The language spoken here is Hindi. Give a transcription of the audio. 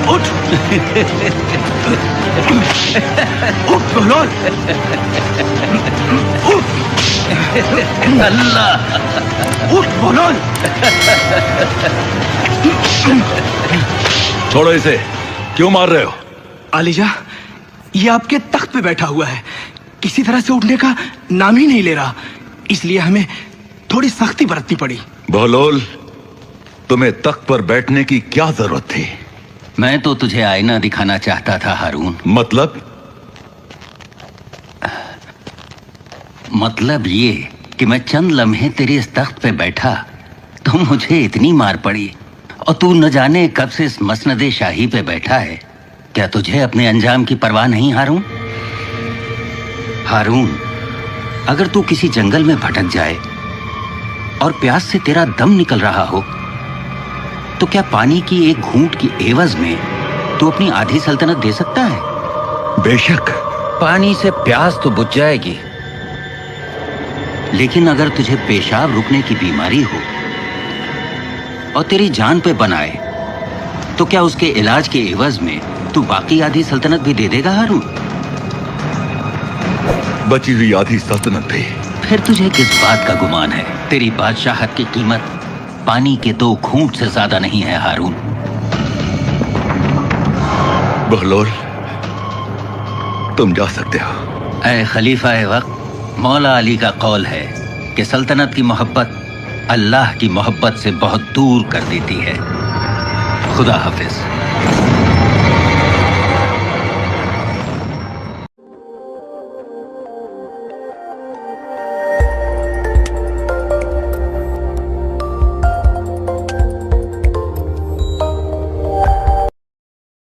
उठ उठ बहलोल, अल्लाह, उठ बहलोल। छोड़ो इसे, क्यों मार रहे हो? आलिजा, ये आपके तख्त पे बैठा हुआ है, किसी तरह से उठने का नाम ही नहीं ले रहा, इसलिए हमें थोड़ी सख्ती बरतनी पड़ी। बहलोल, तुम्हें तख्त पर बैठने की क्या जरूरत थी? मैं तो तुझे आईना दिखाना चाहता था हारून। मतलब ये कि मैं चंद लम्हे तेरे इस तख्त पे बैठा तो मुझे इतनी मार पड़ी, और तू न जाने कब से इस मसनदे शाही पे बैठा है। क्या तुझे अपने अंजाम की परवाह नहीं हारून? हारून, अगर तू किसी जंगल में भटक जाए और प्यास से तेरा दम निकल रहा हो, तो क्या पानी की एक घूंट की एवज में तू अपनी आधी सल्तनत दे सकता है? बेशक। पानी से प्यास तो बुझ जाएगी, लेकिन अगर तुझे पेशाब रुकने की बीमारी हो और तेरी जान पे बनाए, तो क्या उसके इलाज के एवज में तू बाकी आधी सल्तनत भी दे देगा हारून? बची हुई आधी सल्तनत भी। फिर तुझे किस बात का गुमान है? तेरी बादशाहत की कीमत पानी के 2 घूंट से ज्यादा नहीं है हारून। बहलोल, तुम जा सकते हो। ऐ खलीफा ए वक्त, मौला अली का कौल है कि सल्तनत की मोहब्बत अल्लाह की मोहब्बत से बहुत दूर कर देती है। खुदा हाफिज।